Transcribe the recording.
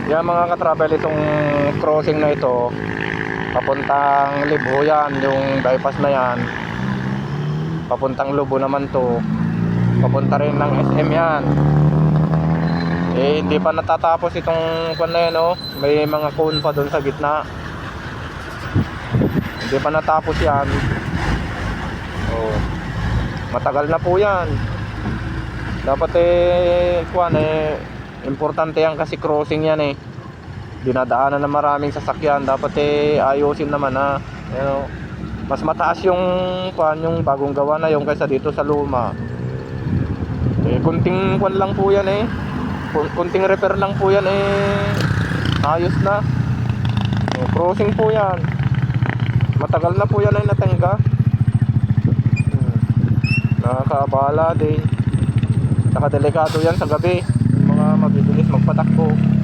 Yan mga katravel, itong crossing na ito papuntang Libho yan, yung bypass na yan. Papuntang Lubo naman to, papunta rin ng SM yan. Hindi pa natatapos itong kwan na yan, oh. May mga cone pa doon sa gitna, hindi pa natapos yan. Oh, matagal na po yan. Dapat kwan importante yan kasi crossing yan dinadaanan ng maraming sasakyan. Dapat ayusin naman mas mataas yung kwan, yung bagong gawa na yung kaysa dito sa luma. Kunting kwan lang po yan kunting repair lang po yan ayos na. Crossing po yan, matagal na po yan natangga. Nakakaabala din, nakadelikado yan sa gabi, mga mabibilis magpatakbo.